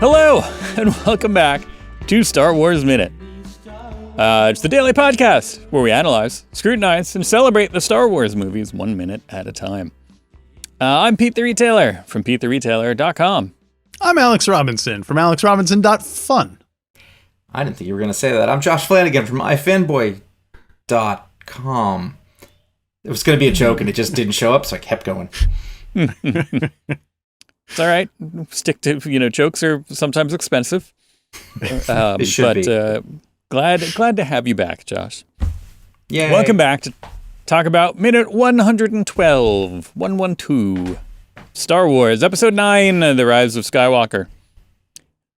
Hello, and welcome back to Star Wars Minute. It's the daily podcast where we analyze, scrutinize, and celebrate the Star Wars movies 1 minute at a time. I'm Pete the Retailer from PeteTheRetailer.com. I'm Alex Robinson from AlexRobinson.fun. I didn't think you were going to say that. I'm Josh Flanagan from iFanboy.com. It was going to be a joke and it just didn't show up, so I kept going. It's all right. Stick to, jokes are sometimes expensive. It should be. Glad to have you back, Josh. Yay. Welcome back to talk about minute 112, Star Wars, Episode 9, The Rise of Skywalker.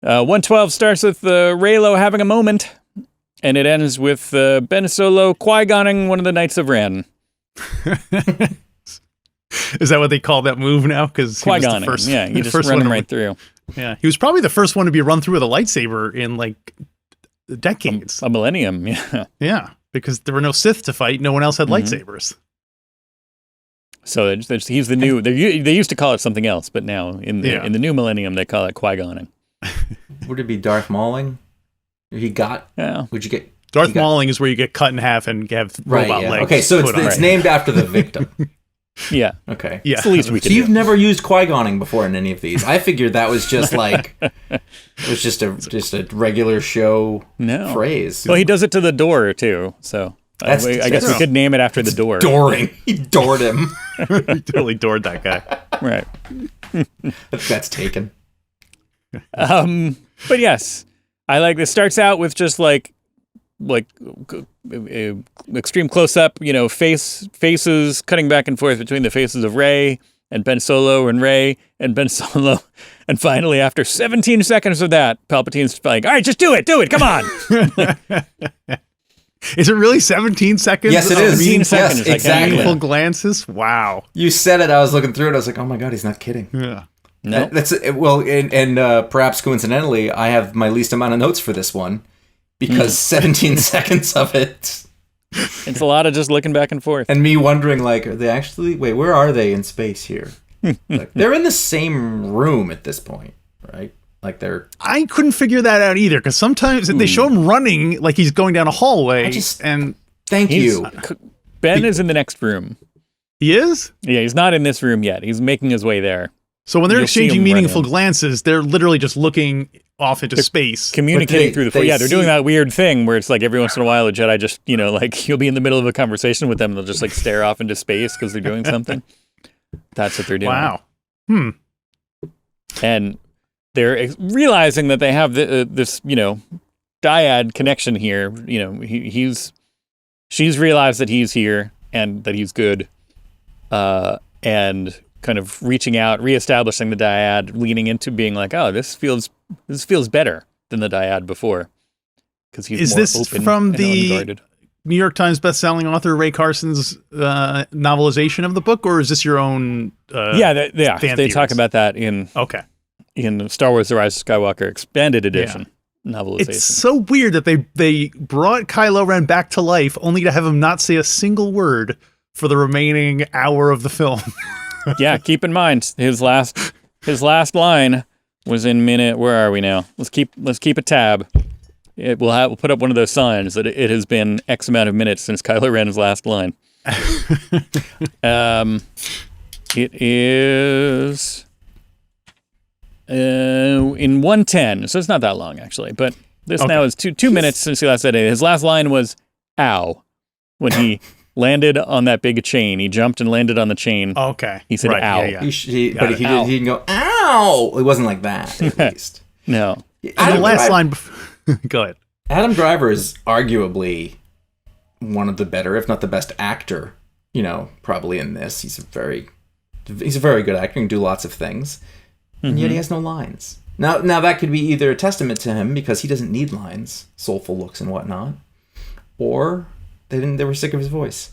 112 starts with Reylo having a moment, and it ends with Ben Solo Qui-Gonning one of the Knights of Ren. Is that what they call that move now? Because Qui-Gonning, yeah, you just run him right through. Yeah, he was probably the first one to be run through with a lightsaber in like decades. A millennium, yeah. Yeah, because there were no Sith to fight. No one else had lightsabers. So he's the new. They used to call it something else, but now in the new millennium they call it Qui-Gonning. Would it be Darth Mauling? He got. Yeah. Would you get? Darth Mauling is where you get cut in half and have robot legs. Okay, so it's named after the victim. Yeah. Okay. Yeah. It's the least we can do. You've never used Qui-Gonning before in any of these. I figured that was just like it was just a regular show phrase. Well, he does it to the door too, so I guess we could name it after the door. Dooring. He doored him. He totally doored that guy. Right. That's taken. But yes, I like this. Starts out with just like extreme close up, faces cutting back and forth between the faces of Rey and Ben Solo and Rey and Ben Solo, and finally after 17 seconds of that, Palpatine's like, "All right, just do it, come on." Is it really 17 seconds? Yes, it is. 17 seconds. Yes, exactly. Meaningful glances. Wow. You said it. I was looking through it. I was like, "Oh my god, he's not kidding." Yeah. No. And perhaps coincidentally, I have my least amount of notes for this one because 17 seconds of it. It's a lot of just looking back and forth. And me wondering, like, are they actually... Wait, where are they in space here? Like, they're in the same room at this point, right? Like, they're... I couldn't figure that out either, because sometimes they show him running like he's going down a hallway. Thank you. Ben is in the next room. He is? Yeah, he's not in this room yet. He's making his way there. So when they're exchanging meaningful glances, they're literally just looking off into space. Communicating through the phone. Yeah, they're doing that weird thing where it's like every once in a while a Jedi just, like you'll be in the middle of a conversation with them and they'll just like stare off into space because they're doing something. That's what they're doing. Wow. And they're realizing that they have this, dyad connection here. She's realized that he's here and that he's good. And kind of reaching out, reestablishing the dyad, leaning into being like, oh, this feels better than the dyad before, because he's more this open from and the unguarded. New York Times bestselling author Ray Carson's novelization of the book, or is this your own? They talk about that in Star Wars: The Rise of Skywalker expanded edition novelization. It's so weird that they brought Kylo Ren back to life only to have him not say a single word for the remaining hour of the film. Yeah, keep in mind his last line was in minute. Where are we now? Let's keep a tab. We'll put up one of those signs that it has been X amount of minutes since Kylo Ren's last line. It is in 1:10, so it's not that long actually. But this now is 2 minutes since he last said it. His last line was "ow" when he landed on that big chain. He jumped and landed on the chain. Okay. He said, "Ow." Yeah. He didn't go, "Ow." It wasn't like that, at least. No. And the last line... Go ahead. Adam Driver is arguably one of the better, if not the best actor, probably in this. He's a very good actor. He can do lots of things. And yet he has no lines. Now that could be either a testament to him because he doesn't need lines, soulful looks and whatnot, or... They were sick of his voice.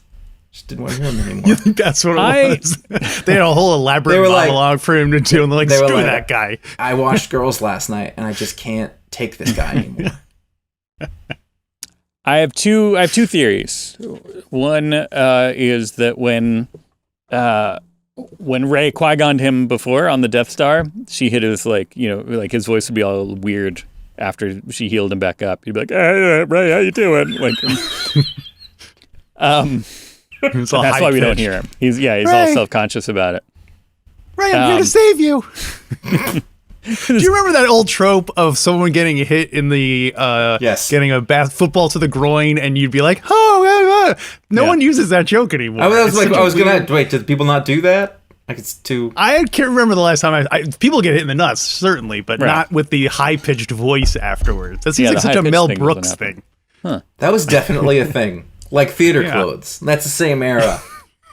Just didn't want to hear him anymore. You think that's what it was? They had a whole elaborate monologue for him to do, and they're like, screw that guy. I watched Girls last night, and I just can't take this guy anymore. I have two theories. One is that when when Rey Qui-Gonned him before on the Death Star, she hit his like his voice would be all weird after she healed him back up. He'd be like, "Hey, Rey, how you doing?" Like, that's why we don't hear him. He's all self-conscious about it. Rey, I'm here to save you. Do you remember that old trope of someone getting hit in the getting a football to the groin, and you'd be like, "Oh, no one uses that joke anymore." I was gonna wait. Did people not do that? Like it's too. I can't remember the last time people get hit in the nuts, certainly, but not with the high pitched voice afterwards. That seems like such a Mel Brooks thing. Huh. That was definitely a thing, like theater clothes. That's the same era,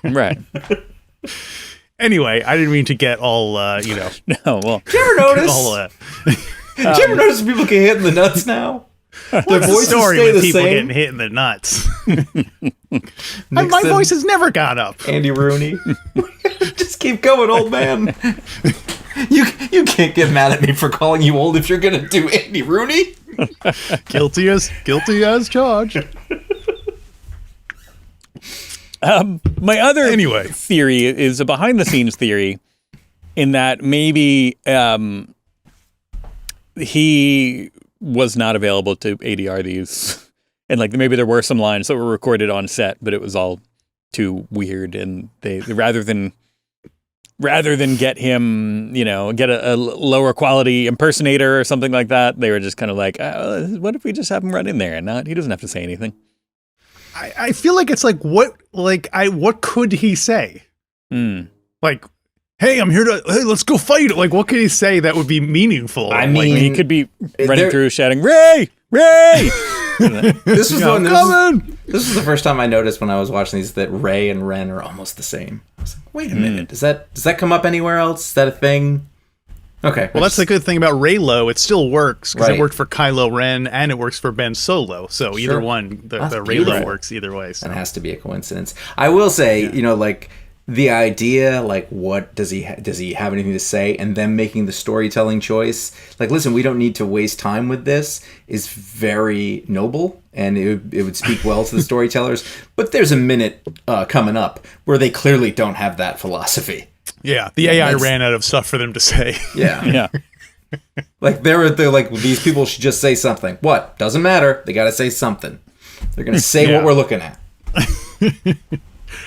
right? Anyway, I didn't mean to get all, No, well. Did you ever notice? Did you ever notice people get hit in the nuts now? Their voices story stay with the people same. getting hit in the nuts. My voice has never gone up. Andy Rooney. Just keep going, old man. You can't get mad at me for calling you old if you're gonna do Andy Rooney. Guilty as charged. My other theory is a behind-the-scenes theory, in that maybe he was not available to ADR these, and like maybe there were some lines that were recorded on set, but it was all too weird, and they rather than get him, get a lower quality impersonator or something like that, they were just kind of like, what if we just have him run in there and he doesn't have to say anything. I feel like it's like what could he say? Like, hey, I'm here let's go fight. Like, what could he say that would be meaningful? I mean, he could be running through shouting, Rey! This was this was the first time I noticed when I was watching these that Rey and Ren are almost the same. I was like, wait a minute, does that come up anywhere else? Is that a thing? Okay. Well, that's the good thing about Reylo. It still works because it worked for Kylo Ren and it works for Ben Solo. So either one, the Reylo works either way. So. It has to be a coincidence. I will say, like the idea, like what does he have anything to say, and them making the storytelling choice. Like, listen, we don't need to waste time with this. Is very noble, and it would speak well to the storytellers. But there's a minute coming up where they clearly don't have that philosophy. Yeah, the AI ran out of stuff for them to say. Yeah. Like they're like, these people should just say something. What? Doesn't matter. They got to say something. They're going to say what we're looking at.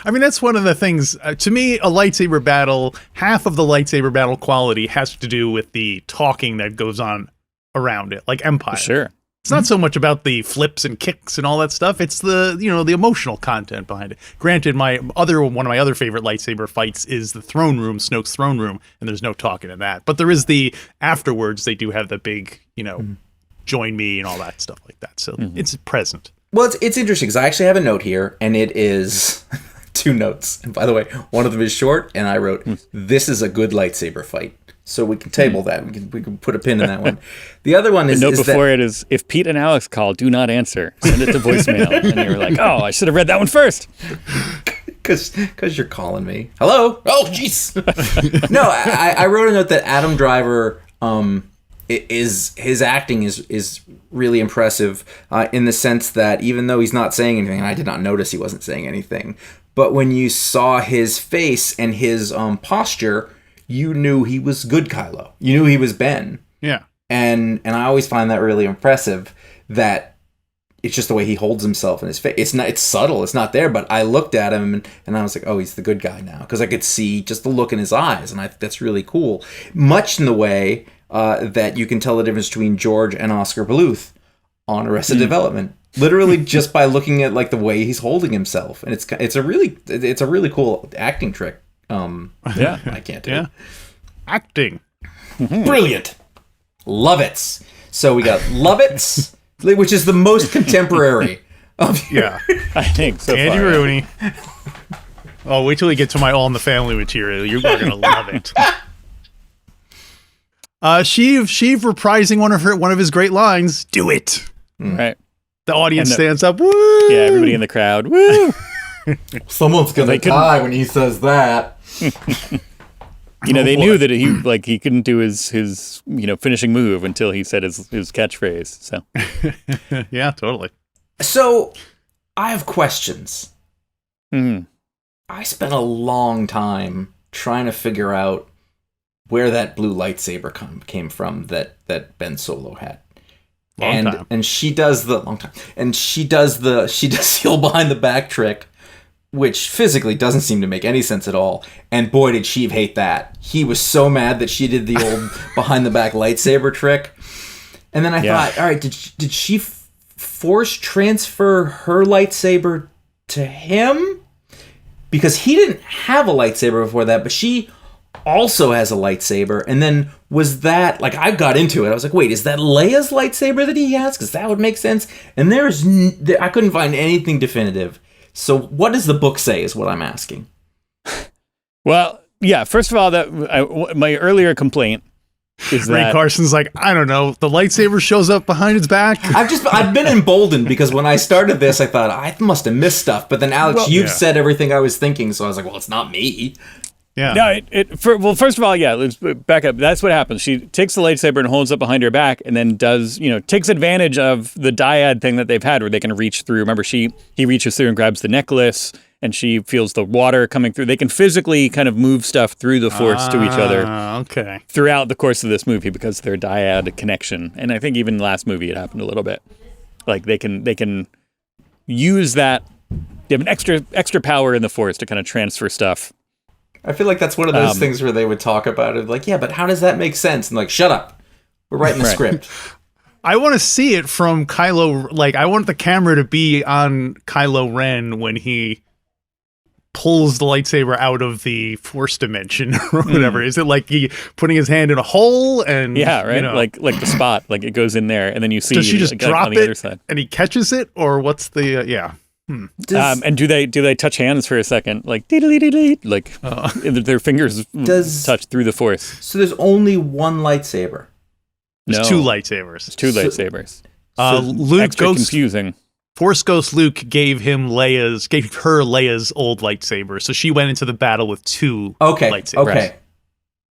I mean, that's one of the things. To me, a lightsaber battle, half of the lightsaber battle quality has to do with the talking that goes on around it, like Empire. Sure. It's not so much about the flips and kicks and all that stuff. It's the emotional content behind it. Granted, one of my other favorite lightsaber fights is the throne room, Snoke's throne room, and there's no talking in that. But there is the afterwards. They do have the big, join me and all that stuff like that. So it's present. Well, it's interesting because I actually have a note here, and it is 2 notes. And by the way, one of them is short, and I wrote, "This is a good lightsaber fight." So we can table that. We can put a pin in that one. The other one is the note before it is, if Pete and Alex call, do not answer. Send it to voicemail. And you were like, oh, I should have read that one first. Because you're calling me. Hello? Oh, jeez. No, I wrote a note that Adam Driver, his acting is really impressive in the sense that even though he's not saying anything, and I did not notice he wasn't saying anything, but when you saw his face and his posture, you knew he was good Kylo. You knew he was Ben. Yeah. And I always find that really impressive, that it's just the way he holds himself in his face. It's subtle. It's not there, but I looked at him and I was like, oh, he's the good guy now. Because I could see just the look in his eyes, and that's really cool. Much in the way that you can tell the difference between George and Oscar Bluth on Arrested Development. Literally just by looking at like the way he's holding himself. And it's a really cool acting trick. I can't do it. Acting. Brilliant. Love it. So we got Love It, which is the most contemporary of I think so Andy far. Rooney. Oh, wait till we get to my All in the Family material. You're going to love it. Sheev reprising one of his great lines. Do it. Right. The audience stands up. Woo! Yeah, everybody in the crowd. Woo! Someone's gonna die when he says that. They knew that he couldn't do his finishing move until he said his catchphrase. So yeah, totally. So I have questions. Mm-hmm. I spent a long time trying to figure out where that blue lightsaber came from that Ben Solo had. And she does the heel behind the back trick, which physically doesn't seem to make any sense at all. And boy, did Sheev hate that. He was so mad that she did the old behind the back lightsaber trick. And then I thought, all right, did she force transfer her lightsaber to him? Because he didn't have a lightsaber before that, but she also has a lightsaber. And then was that, like, I got into it. I was like, wait, is that Leia's lightsaber that he has? Because that would make sense. And I couldn't find anything definitive. So what does the book say is what I'm asking. Well, yeah, first of all, my earlier complaint is that Ray Carson's like, I don't know, the lightsaber shows up behind his back. I've been emboldened because when I started this, I thought I must have missed stuff. But then Alex, you've said everything I was thinking, so I was like, well, it's not me. Yeah. No, first of all, let's back up. That's what happens. She takes the lightsaber and holds it behind her back, and then takes advantage of the dyad thing that they've had, where they can reach through. Remember, he reaches through and grabs the necklace, and she feels the water coming through. They can physically kind of move stuff through the Force to each other. Throughout the course of this movie because of their dyad connection, and I think even last movie it happened a little bit. Like they can use that. They have an extra power in the Force to kind of transfer stuff. I feel like that's one of those things where they would talk about it, like, yeah, but how does that make sense? And like, shut up. We're writing the script. I want to see it from Kylo. Like, I want the camera to be on Kylo Ren when he pulls the lightsaber out of the Force dimension or whatever. Is it like he putting his hand in a hole and like the spot, like it goes in there, and then you see. Does she just drop on the it other side, and he catches it, or what's the and do they touch hands for a second, like like their fingers touch through the Force? So there's only one lightsaber. There's two lightsabers. It's two lightsabers. Luke extra confusing. Force Ghost Luke gave her Leia's old lightsaber, so she went into the battle with two lightsabers. Okay.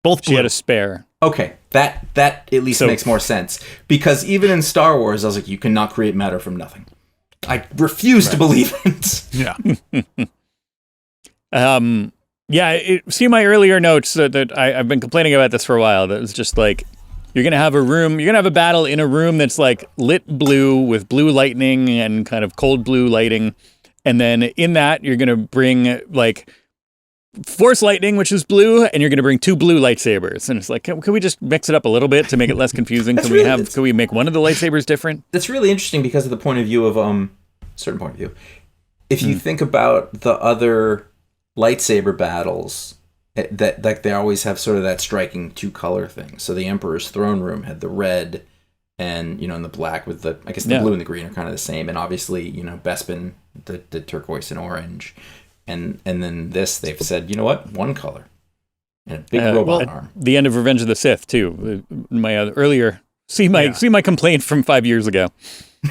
Both blue. She had a spare. Okay, that at least makes more sense. Because even in Star Wars, I was like, you cannot create matter from nothing. I refuse to believe it. Yeah. See my earlier notes that I've been complaining about this for a while. That was just like, you're going to have a battle in a room that's like lit blue with blue lightning and kind of cold blue lighting. And then in that, you're going to bring like Force lightning, which is blue, and you're going to bring two blue lightsabers. And it's like, can we just mix it up a little bit to make it less confusing? Can we make one of the lightsabers different? That's really interesting because of the point of view of certain point of view. If you think about the other lightsaber battles, that like they always have sort of that striking two color thing. So the Emperor's throne room had the red and and the black with the blue and the green are kind of the same. And obviously, Bespin, the turquoise and orange. And then this, they've said, you know what? One color. And a big robot arm. The end of Revenge of the Sith, too. My earlier... See my complaint from 5 years ago.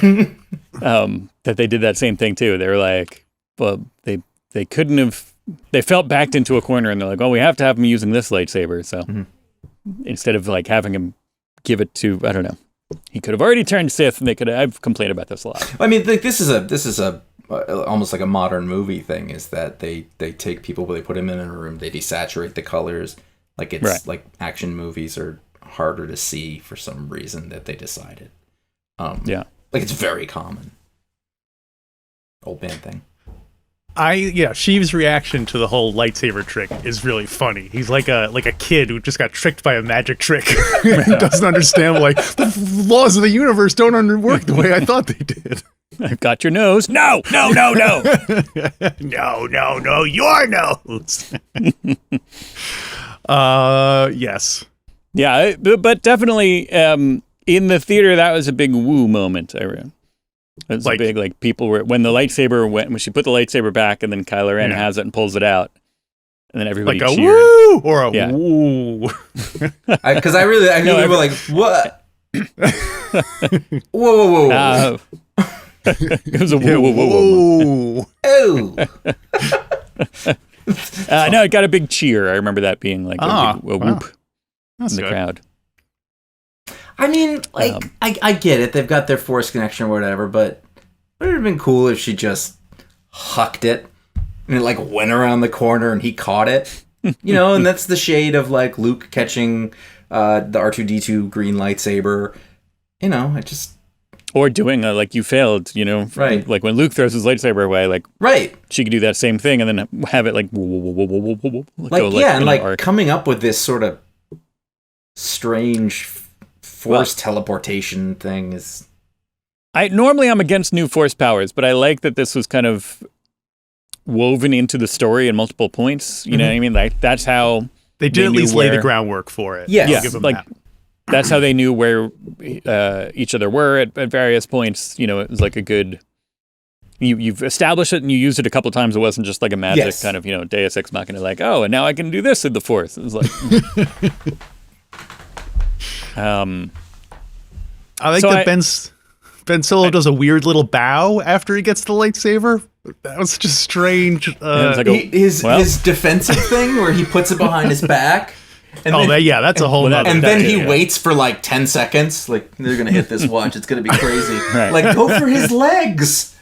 That they did that same thing, too. They were like, well, they couldn't have... They felt backed into a corner, and they're like, well, we have to have him using this lightsaber. So instead of like having him give it to, I don't know, he could have already turned Sith, and I've complained about this a lot. I mean, like, this is a almost like a modern movie thing, is that they take people, they put them in a room, they desaturate the colors. Like it's like action movies are harder to see for some reason that they decided. Like it's very common. Old man thing. Sheev's reaction to the whole lightsaber trick is really funny. He's like a kid who just got tricked by a magic trick. He doesn't understand, like, the laws of the universe don't work the way I thought they did. I've got your nose. No. No, your nose. Yes. Yeah, but definitely in the theater, that was a big woo moment. It was big, like people were, when she put the lightsaber back and then Kylo Ren has it and pulls it out. And then everybody like a cheered. Woo or a woo. Because I really were like, what? Whoa. It was a whoa. Oh. No, it got a big cheer. I remember that being like a whoop in the crowd. I mean, like, I get it. They've got their Force connection or whatever, but it would have been cool if she just hucked it and it, like, went around the corner and he caught it. You know, and that's the shade of like Luke catching the R2-D2 green lightsaber. You know, it just... Or doing like you failed, you know? Right. Like when Luke throws his lightsaber away, like... Right. She could do that same thing and then have it like... Like coming up with this sort of strange force teleportation thing is... Normally I'm against new force powers, but I like that this was kind of woven into the story in multiple points. You know what I mean? Like that's how they did at least lay the groundwork for it. Yes. Yeah, like that's how they knew where each other were at various points. You know, it was like a good. You've established it and you used it a couple times. It wasn't just like a magic kind of Deus Ex Machina. Like, oh, and now I can do this in the Force. It was like. I like that Ben Solo does a weird little bow after he gets the lightsaber. That was such a strange... his defensive thing where he puts it behind his back. And that's a whole nother... And then he waits for like 10 seconds. Like, they're going to hit this watch. It's going to be crazy. Right. Like, go for his legs.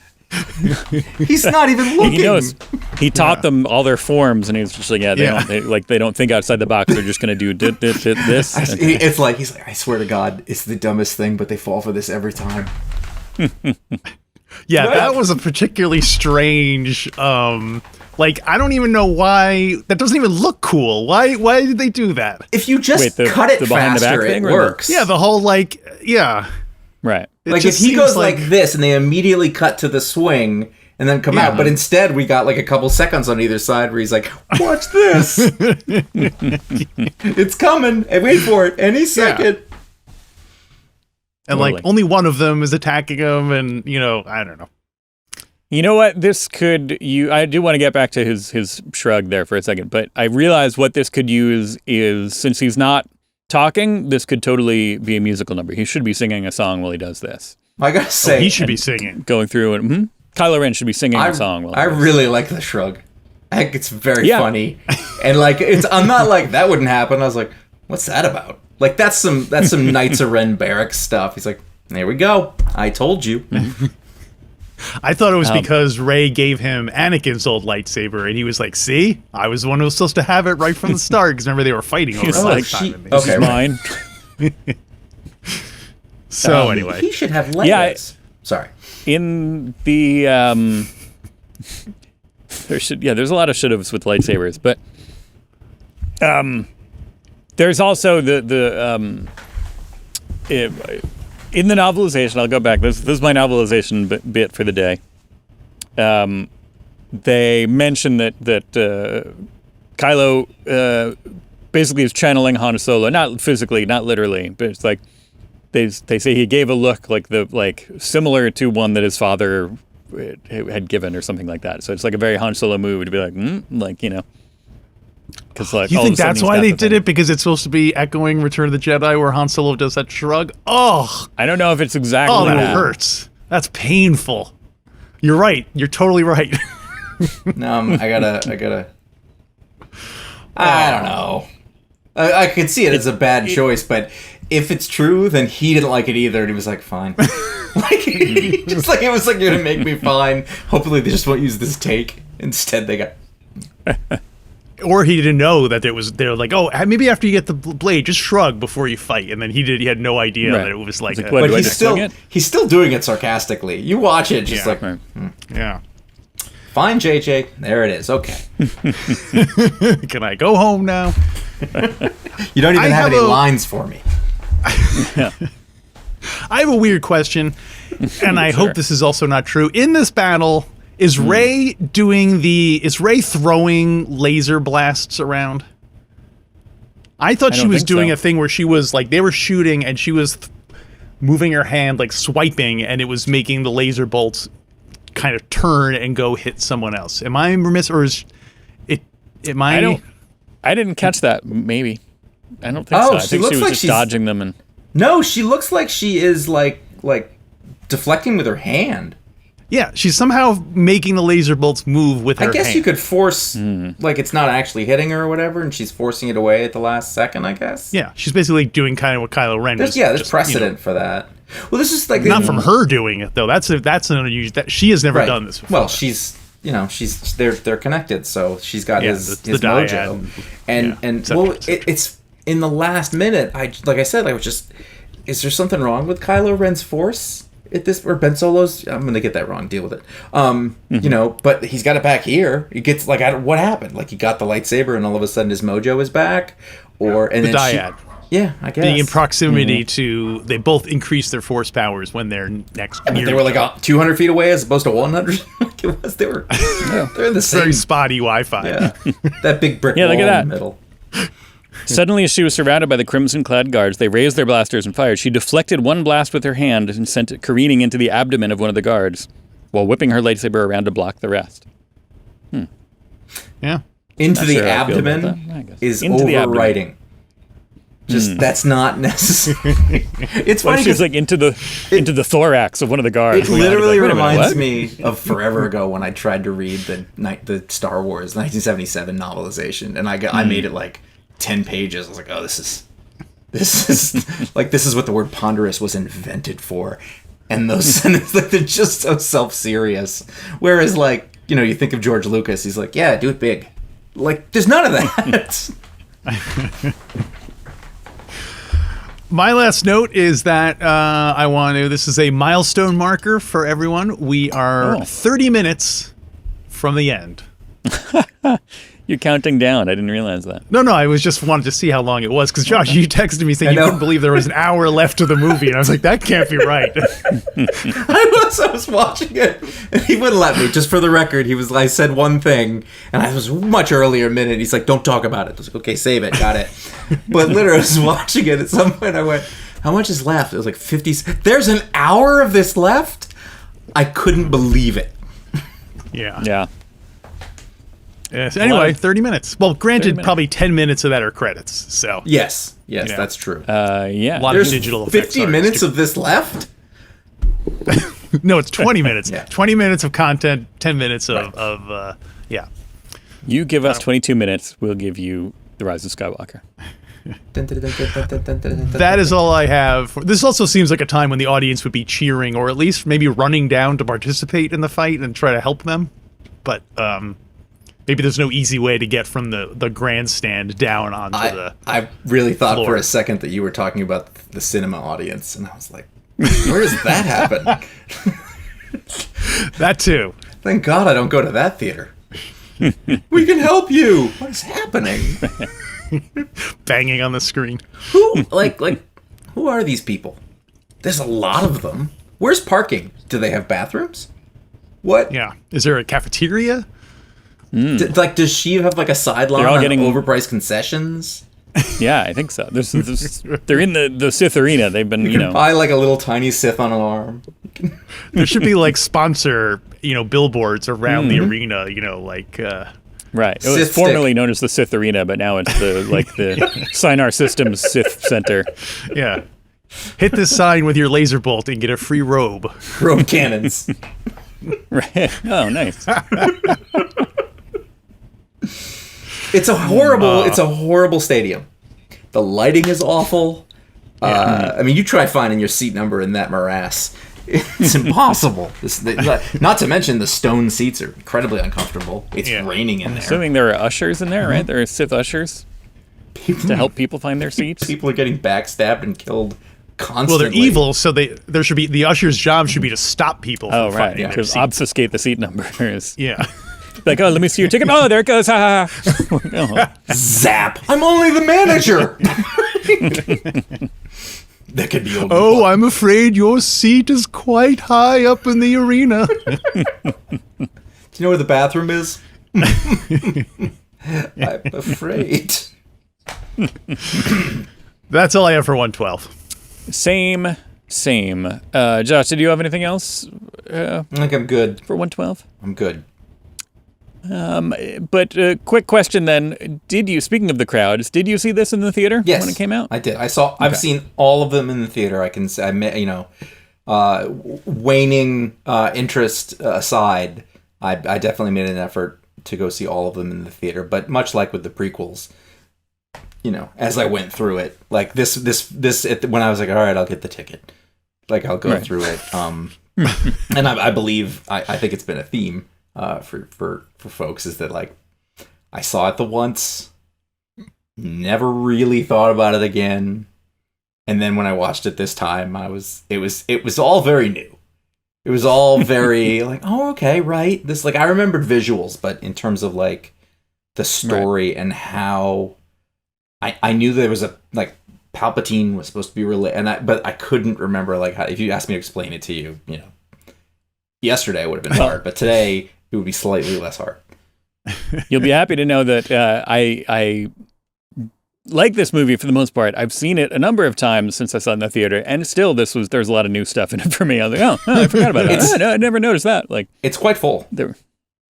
He's not even looking. He knows. He taught them all their forms, and he's just like, they don't think outside the box. They're just going to do this. It's like he's like, I swear to God, it's the dumbest thing, but they fall for this every time. That was a particularly strange. Like, I don't even know why. That doesn't even look cool. Why did they do that? If you just cut it faster, it works. Yeah, the whole like, right. Like if he goes like this and they immediately cut to the swing and then come out, but instead we got like a couple seconds on either side where he's like, watch this. It's coming. And wait for it any second. And like only one of them is attacking him and, I don't know. You know what? This could I do want to get back to his shrug there for a second, but I realize what this could use is since he's not talking, this could totally be a musical number. He should be singing a song while he does this. I gotta say, he should be singing. Going through and Kylo Ren should be singing a song. While I really like the shrug. I think it's very funny, and like I'm not like that wouldn't happen. I was like, what's that about? Like that's some Knights of Ren barracks stuff. He's like, there we go. I told you. I thought it was because Rey gave him Anakin's old lightsaber, and he was like, "See, I was the one who was supposed to have it right from the start." Because remember they were fighting over it last time. This is mine. So anyway, he should have legs. Sorry. In the there's a lot of should-haves with lightsabers, but there's also the in the novelization, I'll go back. This is my novelization bit for the day. They mention that Kylo basically is channeling Han Solo, not physically, not literally, but it's like they say he gave a look like similar to one that his father had given or something like that. So it's like a very Han Solo move to be like, because like you think that's why they did it, because it's supposed to be echoing Return of the Jedi where Han Solo does that shrug? Oh, I don't know if it's exactly that hurts. That's painful. You're right. You're totally right. No, I gotta. I don't know. I could see it as a bad choice, but if it's true, then he didn't like it either, and he was like, "Fine." Just like it was like, "You're gonna make me fine." Hopefully, they just won't use this take. Instead, they got. Or he didn't know that they're like, oh, maybe after you get the blade, just shrug before you fight. And then he had no idea that it was like... But he's still doing it sarcastically. You watch it, just Yeah. Fine, JJ. There it is. Okay. Can I go home now? You don't even have any lines for me. I have a weird question, and I hope this is also not true. In this battle... Is Rey throwing laser blasts around? I thought she was doing a thing where she was like, they were shooting and she was moving her hand, like swiping, and it was making the laser bolts kind of turn and go hit someone else. Am I remiss, or is it, I didn't catch that, maybe. I don't think so. I think she was just dodging them and... No, she looks like she is like deflecting with her hand. Yeah, she's somehow making the laser bolts move with her hand. I guess you could force, like it's not actually hitting her or whatever, and she's forcing it away at the last second, I guess. Yeah, she's basically doing kind of what Kylo Ren does. Yeah, there's precedent for that. Well, this is like... Not from her doing it, though. That's an unusual... She has never done this before. Well, she's they're connected. So she's got his mojo, it's in the last minute. Is there something wrong with Kylo Ren's force at this, or Ben Solo's? I'm gonna get that wrong. Deal with it. But he's got it back here. He gets what happened? Like he got the lightsaber, and all of a sudden his mojo is back, or and the then dyad. I guess Being in proximity to, they both increase their force powers when they're next. But they were 200 feet away as opposed to 100. They're in the same very spotty Wi-Fi. Yeah, that big brick wall look at in the middle. Suddenly, as she was surrounded by the crimson-clad guards, they raised their blasters and fired. She deflected one blast with her hand and sent it careening into the abdomen of one of the guards, while whipping her lightsaber around to block the rest. Yeah. Into Not the sure how I feel about abdomen that, I guess. is Into the abdomen. overwriting. That's not necessary. It's funny she's into the thorax of one of the guards. It literally Wait a minute, reminds what? me of forever ago when I tried to read the Star Wars 1977 novelization, and I made it 10 pages. I was like, oh, this is this is what the word ponderous was invented for. And those sentences, they're just so self-serious. Whereas, you think of George Lucas, he's like, yeah, do it big. There's none of that. My last note is that this is a milestone marker for everyone. We are 30 minutes from the end. You're counting down. I didn't realize that. No, I just wanted to see how long it was, because Josh, you texted me saying you couldn't believe there was an hour left of the movie, and I was like, that can't be right. I was watching it, and he wouldn't let me. Just for the record, I said one thing, and I was much earlier minute. He's like, don't talk about it. I was like, okay, save it, got it. But literally, I was watching it. At some point, I went, how much is left? It was 50. There's an hour of this left? I couldn't believe it. Yeah. Yes. Anyway, 30 minutes. Well, granted, probably 10 minutes of that are credits. So yes, that's true. Yeah. A lot of digital effects. 50 minutes of this left? No, it's 20 minutes. Yeah. 20 minutes of content, 10 minutes of You give us 22 minutes, we'll give you The Rise of Skywalker. That is all I have. This also seems like a time when the audience would be cheering, or at least maybe running down to participate in the fight and try to help them. But maybe there's no easy way to get from the grandstand down onto the I really thought floor. for a second that you were talking about the cinema audience, and I was like, where does that happen? That too. Thank God I don't go to that theater. We can help you. What is happening? Banging on the screen. Who are these people? There's a lot of them. Where's parking? Do they have bathrooms? What? Yeah. Is there a cafeteria? Does Sheev have a sideline They're all on getting overpriced concessions? Yeah, I think so. They're in the Sith arena. They've been, You can buy a little tiny Sith on an arm. There should be sponsor, billboards around the arena, Right. It was Sith formerly stick. known as the Sith Arena, but now it's the Sinar Systems Sith Center. Yeah. Hit this sign with your laser bolt and get a free robe. Rope cannons. Right. Oh, nice. It's a horrible stadium. The lighting is awful. You try finding your seat number in that morass. It's impossible. Not to mention the stone seats are incredibly uncomfortable. It's raining in there. Assuming there are ushers in there, right? There are Sith ushers to help people find their seats. People are getting backstabbed and killed constantly. Well, they're evil, so there should be the usher's job should be to stop people from finding their To seats. obfuscate the seat numbers. Yeah. Oh, let me see your ticket. Oh, there it goes. Ha ha ha. Oh. Zap! I'm only the manager. That could be old. Oh, I'm afraid your seat is quite high up in the arena. Do you know where the bathroom is? I'm afraid. That's all I have for 112. Same. Josh, did you have anything else I think I'm good. for 112? I'm good. But quick question then. Speaking of the crowds, did you see this in the theater Yes, when it came out? I did. I've seen all of them in the theater. I can say, waning interest aside, I definitely made an effort to go see all of them in the theater. But much like with the prequels, as I went through it, when I was like, all right, I'll get the ticket. I'll go through it. And I believe, I think it's been a theme for folks is that like I saw it the once, never really thought about it again, and then when I watched it this time, it was all very new. It was all very like, oh, okay, right. This like I remembered visuals, but in terms of like the story and how I knew there was a like Palpatine was supposed to be related, but I couldn't remember like how, if you asked me to explain it to you, you know, yesterday would have been hard, but today it would be slightly less hard. You'll be happy to know that I like this movie for the most part. I've seen it a number of times since I saw it in the theater, and still there's a lot of new stuff in it for me. I was like, oh I forgot about it. I never noticed that. Like it's quite full. Yeah,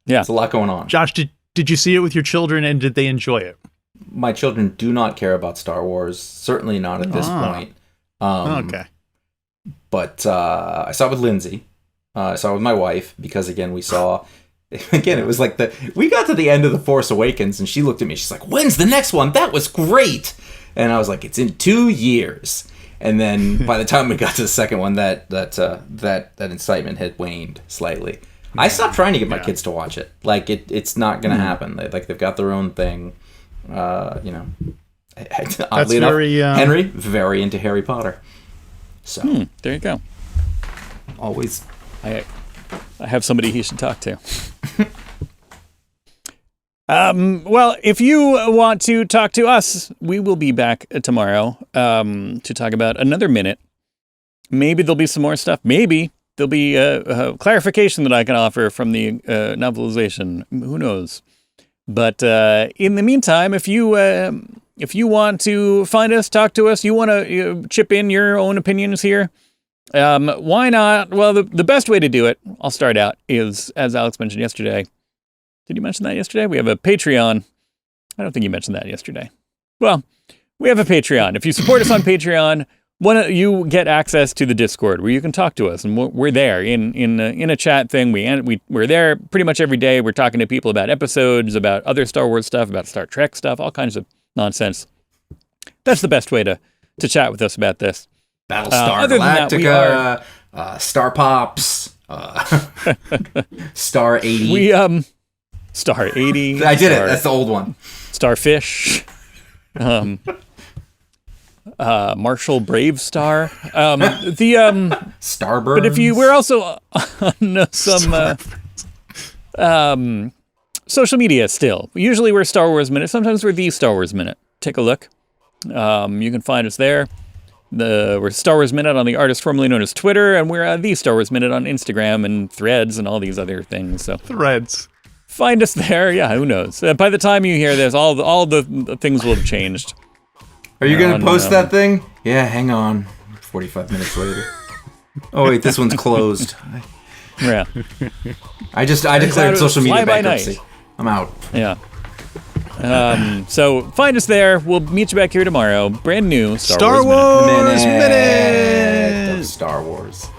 there's a lot going on. Josh, did you see it with your children, and did they enjoy it? My children do not care about Star Wars. Certainly not at this point. Okay. But I saw it with Lindsay. I saw it with my wife because again we saw. Again, it was like we got to the end of The Force Awakens and she looked at me. She's like, "When's the next one? That was great." And I was like, "It's in 2 years." And then by the time we got to the second one, that incitement had waned slightly. I stopped trying to get my kids to watch it. Like it's not going to happen. They've got their own thing. You know, oddly enough, Henry very into Harry Potter. So there you go. Always, I have somebody he should talk to. Well, if you want to talk to us, we will be back tomorrow to talk about another minute. Maybe there'll be some more stuff. Maybe there'll be a clarification that I can offer from the novelization. Who knows? But in the meantime, if you want to find us, talk to us, you want to chip in your own opinions here, why not? Well, the best way to do it, I'll start out, is, as Alex mentioned yesterday. Did you mention that yesterday? We have a Patreon. I don't think you mentioned that yesterday. Well, we have a Patreon. If you support us on Patreon, you get access to the Discord where you can talk to us, and we're there in a chat thing. We're there pretty much every day. We're talking to people about episodes, about other Star Wars stuff, about Star Trek stuff, all kinds of nonsense. That's the best way to chat with us about this. Battlestar Galactica, Star Pops, Star 80. Star 80. I did it. That's the old one. Starfish. Marshall Brave Star. Starburns. But we're also on some social media still. Usually we're Star Wars Minute. Sometimes we're the Star Wars Minute. Take a look. You can find us there. We're Star Wars Minute on the artist formerly known as Twitter, and we're the Star Wars Minute on Instagram and Threads and all these other things. So Threads. Find us there. Yeah, who knows? By the time you hear this, all the things will have changed. Are you going to post that thing? Yeah, hang on. 45 minutes later. Oh wait, this one's closed. Yeah. I declared social media bankruptcy. I'm out. Yeah. So find us there. We'll meet you back here tomorrow. Brand new Star Wars Minute. Of Star Wars.